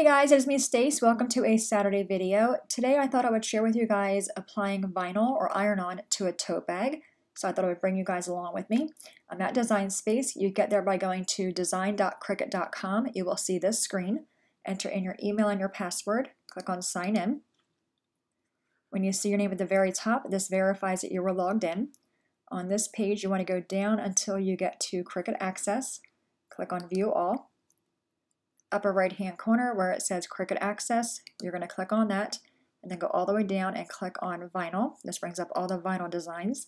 guys, it's me Stace. Welcome to a Saturday video. Today I thought I would share with you guys applying vinyl or iron-on to a tote bag. So I thought I would bring you guys along with me. I'm at Design Space. You get there by going to design.cricut.com. You will see this screen. Enter in your email and your password. Click on sign in. When you see your name at the very top, this verifies that you were logged in. On this page, you want to go down until you get to Cricut Access. Click on View All. Upper right hand corner where it says Cricut Access, you're going to click on that and then go all the way down and click on Vinyl. This brings up all the vinyl designs.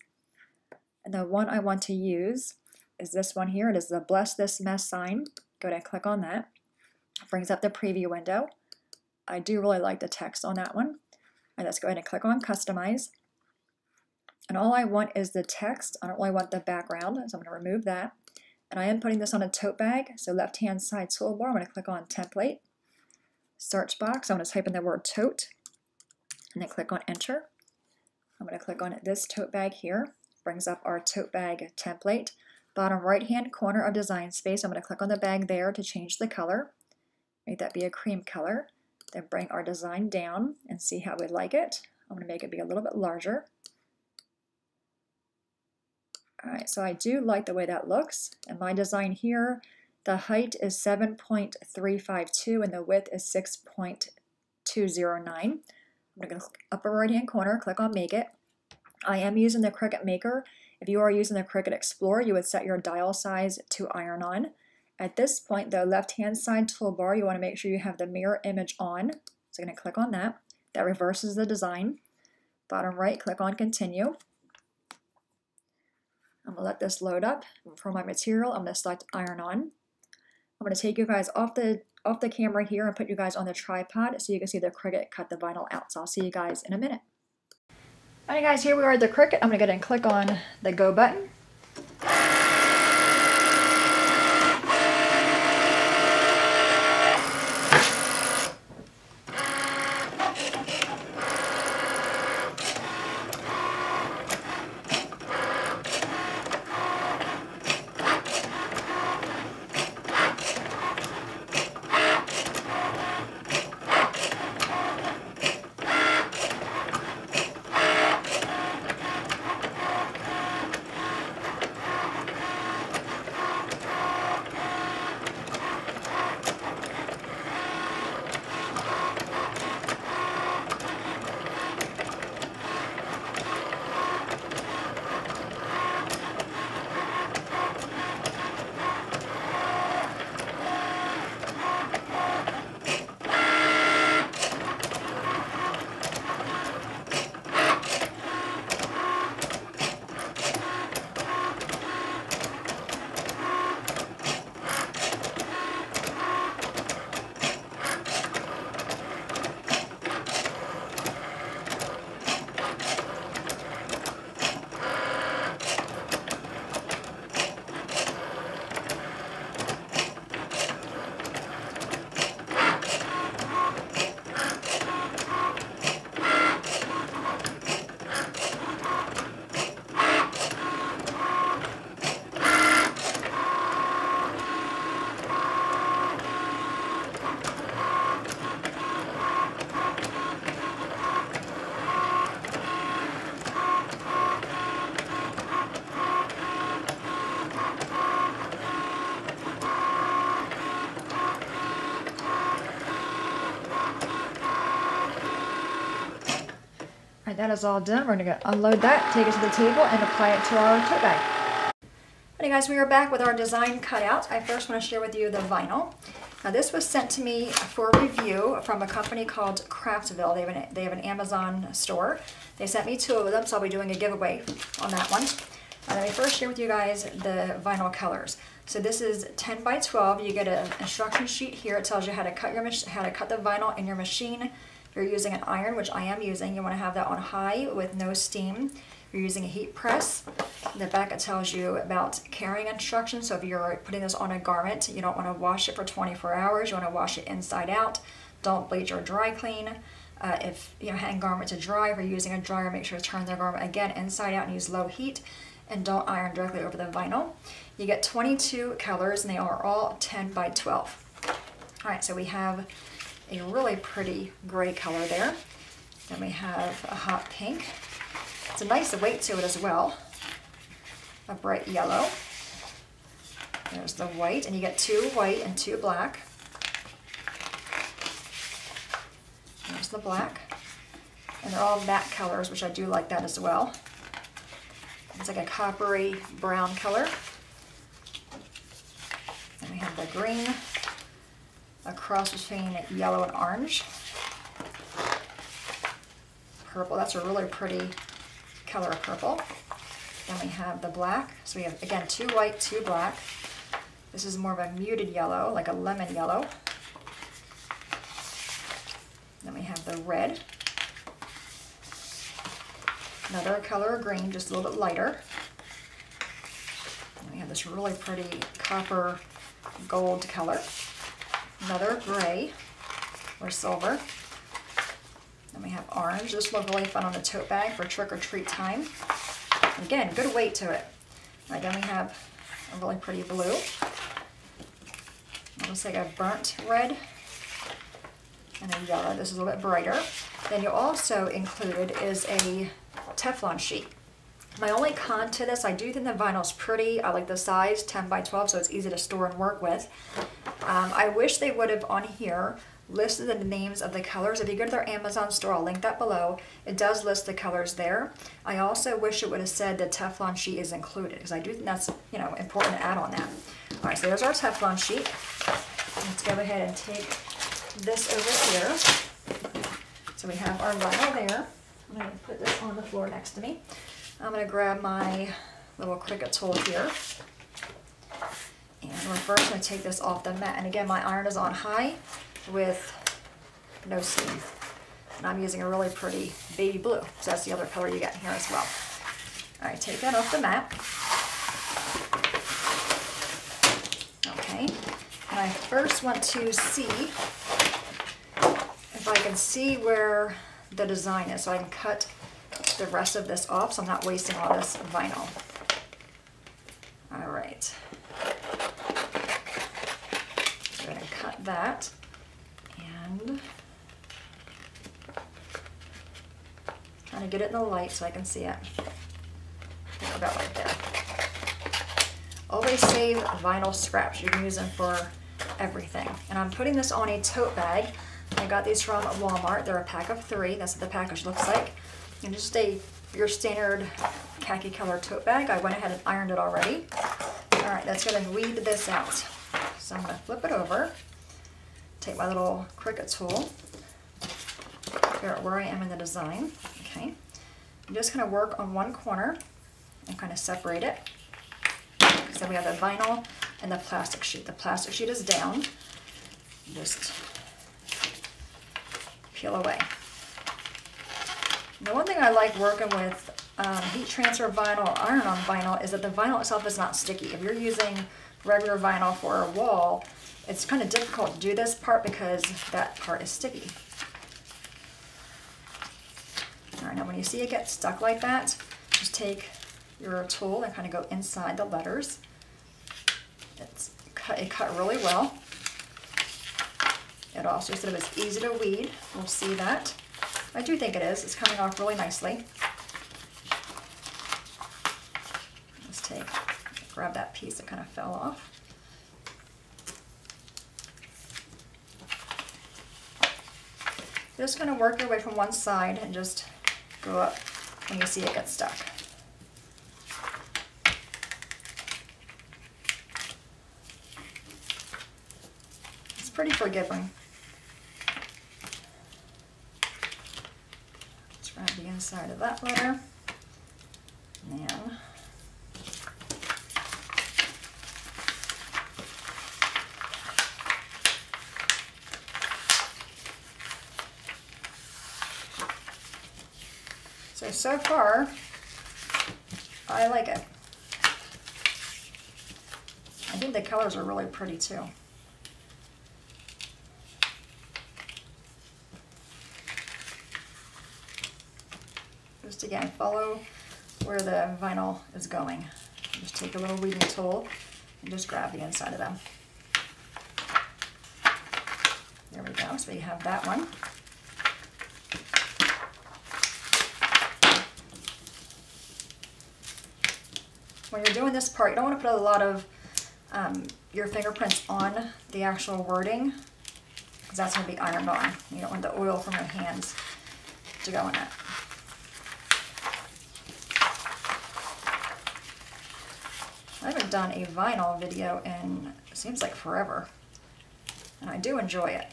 And the one I want to use is this one here. It is the Bless This Mess sign. Go ahead and click on that. It brings up the preview window. I do really like the text on that one. And let's go ahead and click on Customize. And all I want is the text. I don't really want the background, so I'm going to remove that. And I am putting this on a tote bag, so left-hand side toolbar, I'm going to click on Template. Search box, I'm going to type in the word tote, and then click on Enter. I'm going to click on this tote bag here. Brings up our tote bag template. Bottom right-hand corner of Design Space, I'm going to click on the bag there to change the color. Make that be a cream color. Then bring our design down and see how we like it. I'm going to make it be a little bit larger. Alright, so I do like the way that looks. And my design here, the height is 7.352 and the width is 6.209. I'm going to go upper right hand corner, click on Make It. I am using the Cricut Maker. If you are using the Cricut Explorer, you would set your dial size to iron-on. At this point, the left hand side toolbar, you want to make sure you have the mirror image on. So I'm going to click on that. That reverses the design. Bottom right, click on Continue. I'm going to let this load up. For my material, I'm going to select iron-on. I'm going to take you guys off the camera here and put you guys on the tripod so you can see the Cricut cut the vinyl out. So I'll see you guys in a minute. Alright guys, here we are at the Cricut. I'm going to go ahead and click on the Go button. That is all done. We're going to unload that, take it to the table, and apply it to our tote bag. Alright guys, we are back with our design cutout. I first want to share with you the vinyl. Now this was sent to me for review from a company called Craftsville. They have an Amazon store. They sent me 2 of them, so I'll be doing a giveaway on that one. Let me first share with you guys the vinyl colors. So this is 10 by 12. You get an instruction sheet here. It tells you how to cut the vinyl in your machine. If you're using an iron, which I am using, you want to have that on high with no steam. If you're using a heat press, in the back it tells you about carrying instructions. So if you're putting this on a garment, you don't want to wash it for 24 hours. You want to wash it inside out. Don't bleach or dry clean. If you hang garment to dry, if you're using a dryer, make sure to turn the garment again inside out and use low heat, and don't iron directly over the vinyl. You get 22 colors and they are all 10 by 12. All right, so we have a really pretty gray color there. Then we have a hot pink. It's a nice weight to it as well. A bright yellow. There's the white, and you get 2 white and 2 black. There's the black. And they're all matte colors, which I do like that as well. It's like a coppery brown color. Then we have the green, a cross between yellow and orange. Purple, that's a really pretty color of purple. Then we have the black. So we have, again, 2 white, 2 black. This is more of a muted yellow, like a lemon yellow. Then we have the red. Another color of green, just a little bit lighter. And we have this really pretty copper gold color. Another gray or silver. Then we have orange. This will look really fun on the tote bag for trick-or-treat time. Again, good weight to it. All right, then we have a really pretty blue. It looks like a burnt red and a yellow. This is a little bit brighter. Then you also included is a Teflon sheet. My only con to this, I do think the vinyl's pretty. I like the size, 10 by 12, so it's easy to store and work with. I wish they would have on here listed the names of the colors. If you go to their Amazon store, I'll link that below. It does list the colors there. I also wish it would have said the Teflon sheet is included, because I do think that's, you know, important to add on that. All right, so there's our Teflon sheet. Let's go ahead and take this over here. So we have our vinyl there. I'm going to put this on the floor next to me. I'm going to grab my little Cricut tool here. And we're first going to take this off the mat. And again, my iron is on high with no steam. And I'm using a really pretty baby blue. So that's the other color you get here as well. All right, take that off the mat. Okay. And I first want to see if I can see where the design is, so I can cut the rest of this off so I'm not wasting all this vinyl. All right. So I'm going to cut that and trying to get it in the light so I can see it. About right there. Always save vinyl scraps. You can use them for everything. And I'm putting this on a tote bag. I got these from Walmart. They're a pack of 3. That's what the package looks like. And just your standard khaki color tote bag. I went ahead and ironed it already. All right, let's go ahead and weed this out. So I'm going to flip it over. Take my little Cricut tool. Figure out where I am in the design. Okay. I'm just going to work on one corner and kind of separate it. So we have the vinyl and the plastic sheet. The plastic sheet is down. Just peel away. The one thing I like working with heat transfer vinyl or iron-on vinyl is that the vinyl itself is not sticky. If you're using regular vinyl for a wall, it's kind of difficult to do this part because that part is sticky. All right, now when you see it get stuck like that, just take your tool and kind of go inside the letters. It cut really well. It also said it was easy to weed. We'll see that. I do think it is. It's coming off really nicely. Let's grab that piece that kind of fell off. You're just going to work your way from one side and just go up when you see it get stuck. It's pretty forgiving. Let's grab the inside of that letter. And then so far, I like it. I think the colors are really pretty too. Just again, follow where the vinyl is going. Just take a little weeding tool and just grab the inside of them. There we go. go, so you have that one. When you're doing this part, you don't want to put a lot of your fingerprints on the actual wording, because that's going to be ironed on. You don't want the oil from your hands to go in it. I haven't done a vinyl video in, it seems like forever, and I do enjoy it.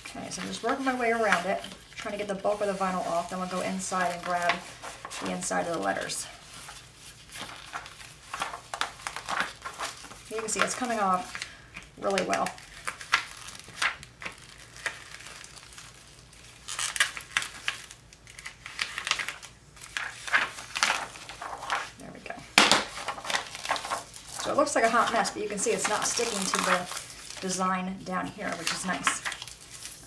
Okay, so I'm just working my way around it, trying to get the bulk of the vinyl off, then we'll go inside and grab the inside of the letters. You can see it's coming off really well. There we go. So it looks like a hot mess, but you can see it's not sticking to the design down here, which is nice.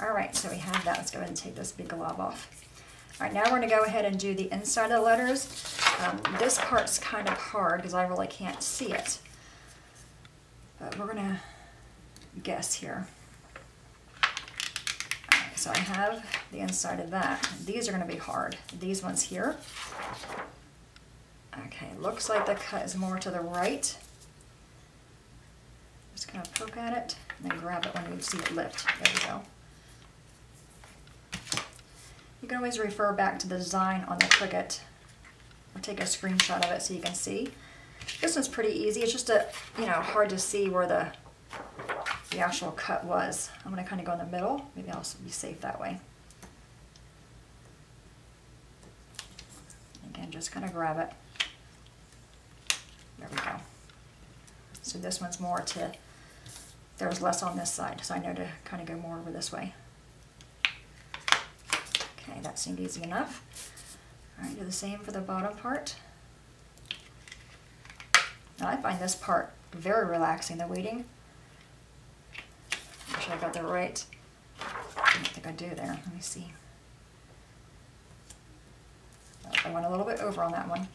All right, so we have that. Let's go ahead and take this big glob off. All right, now we're going to go ahead and do the inside of the letters. This part's kind of hard because I really can't see it. But we're going to guess here. All right, so I have the inside of that. These are going to be hard. These ones here. Okay, looks like the cut is more to the right. Just going to poke at it and then grab it when you see it lift. There we go. You can always refer back to the design on the Cricut or take a screenshot of it so you can see. This one's pretty easy. It's just hard to see where the actual cut was. I'm going to kind of go in the middle. Maybe I'll be safe that way. Again, just kind of grab it. There we go. So this one's more to, there's less on this side, so I know to kind of go more over this way. Okay, that seemed easy enough. All right, do the same for the bottom part. Now I find this part very relaxing, the waiting. Make sure I got the right, I don't think I do there. Let me see. Oh, I went a little bit over on that one.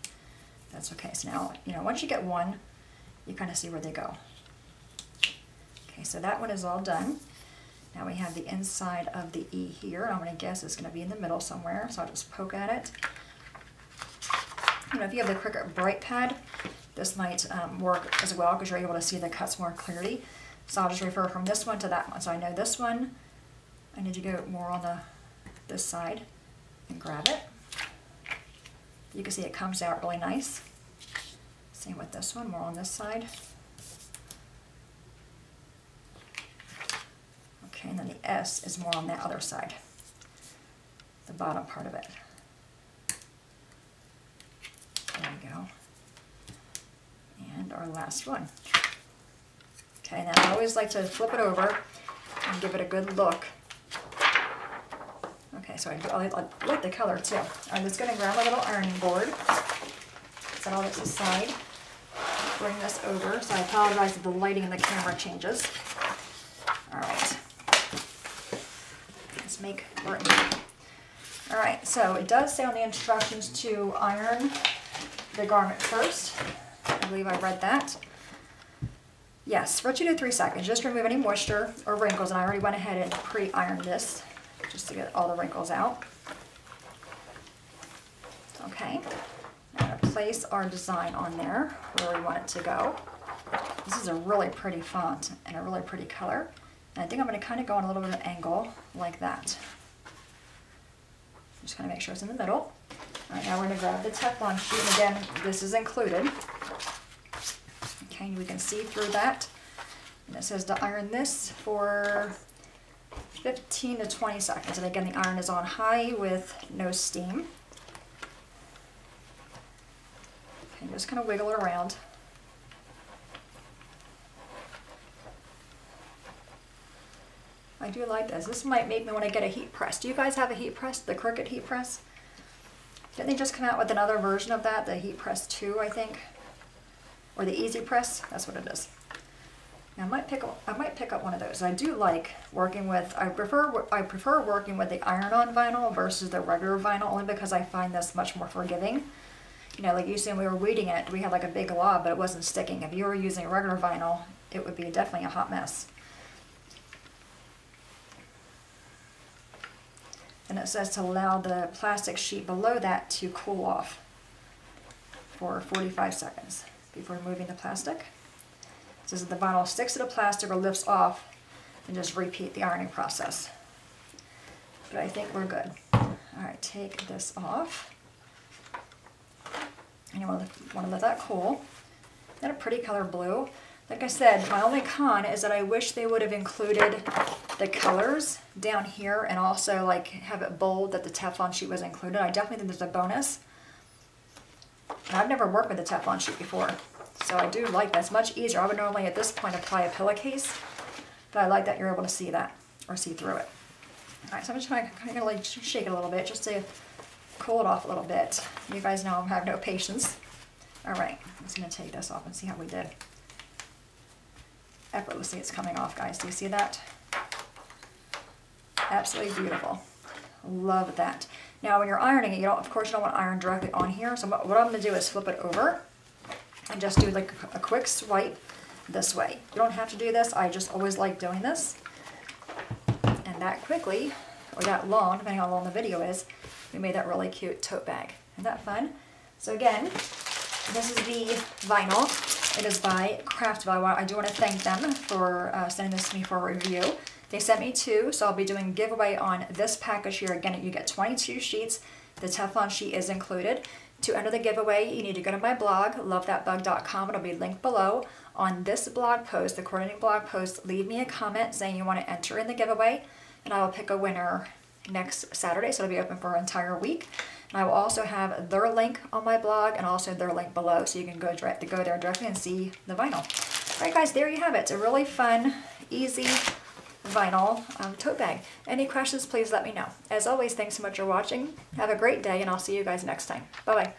That's okay. So now, once you get one, you kind of see where they go. Okay, so that one is all done. Now we have the inside of the E here. I'm going to guess it's going to be in the middle somewhere, so I'll just poke at it. If you have the Cricut Bright Pad, this might work as well because you're able to see the cuts more clearly. So I'll just refer from this one to that one. So I know this one, I need to go more on this side and grab it. You can see it comes out really nice. Same with this one, more on this side. Okay, and then the S is more on that other side, the bottom part of it. There we go. And our last one. Okay, now I always like to flip it over and give it a good look. Okay, so I like the color too. I'm just going to grab my little ironing board, set all this aside, bring this over. So I apologize if the lighting in the camera changes. All right. Let's make Verna. All right, so it does say on the instructions to iron the garment first. I believe I read that. Yes, for 2 to 3 seconds. Just remove any moisture or wrinkles, and I already went ahead and pre-ironed this just to get all the wrinkles out. Okay, I'm going to place our design on there where we want it to go. This is a really pretty font and a really pretty color. And I think I'm going to kind of go on a little bit of an angle like that. Just kind of make sure it's in the middle. All right, now we're going to grab the Teflon sheet, and again, this is included. Okay, we can see through that. And it says to iron this for 15 to 20 seconds. And again, the iron is on high with no steam. Okay, just kind of wiggle it around. I do like this. This might make me want to get a heat press. Do you guys have a heat press, the Cricut heat press? Didn't they just come out with another version of that, the Heat Press 2, I think? Or the Easy Press? That's what it is. I might pick up one of those. I do like working with, I prefer working with the iron-on vinyl versus the regular vinyl, only because I find this much more forgiving. You know, like you see when we were weeding it, we had like a big glob, but it wasn't sticking. If you were using regular vinyl, it would be definitely a hot mess. And it says to allow the plastic sheet below that to cool off for 45 seconds before removing the plastic. It says that the vinyl sticks to the plastic or lifts off, and just repeat the ironing process. But I think we're good. All right, take this off. And you want to let that cool. Got a pretty color blue. Like I said, my only con is that I wish they would have included the colors down here and also like have it bold that the Teflon sheet was included. I definitely think there's a bonus. And I've never worked with a Teflon sheet before, so I do like that. It's much easier. I would normally at this point apply a pillowcase, but I like that you're able to see that or see through it. All right, so I'm just kind of like shake it a little bit just to cool it off a little bit. You guys know I have no patience. All right, I'm just gonna take this off and see how we did. Effortlessly it's coming off, guys. Do you see that? Absolutely beautiful. Love that. Now when you're ironing it, of course you don't want to iron directly on here. So what I'm going to do is flip it over and just do like a quick swipe this way. You don't have to do this. I just always like doing this. And that quickly, or that long, depending on how long the video is, we made that really cute tote bag. Isn't that fun? So again, this is the vinyl. It is by Craftville. I do want to thank them for sending this to me for a review. They sent me 2, so I'll be doing a giveaway on this package here. Again, you get 22 sheets. The Teflon sheet is included. To enter the giveaway, you need to go to my blog, lovethatbug.com. It'll be linked below. On this blog post, the coordinating blog post, leave me a comment saying you want to enter in the giveaway, and I will pick a winner next Saturday, so it'll be open for an entire week. And I will also have their link on my blog and also their link below, so you can go there directly and see the vinyl. All right, guys, there you have it. It's a really fun, easy vinyl tote bag. Any questions, please let me know. As always, thanks so much for watching. Have a great day, and I'll see you guys next time. Bye-bye.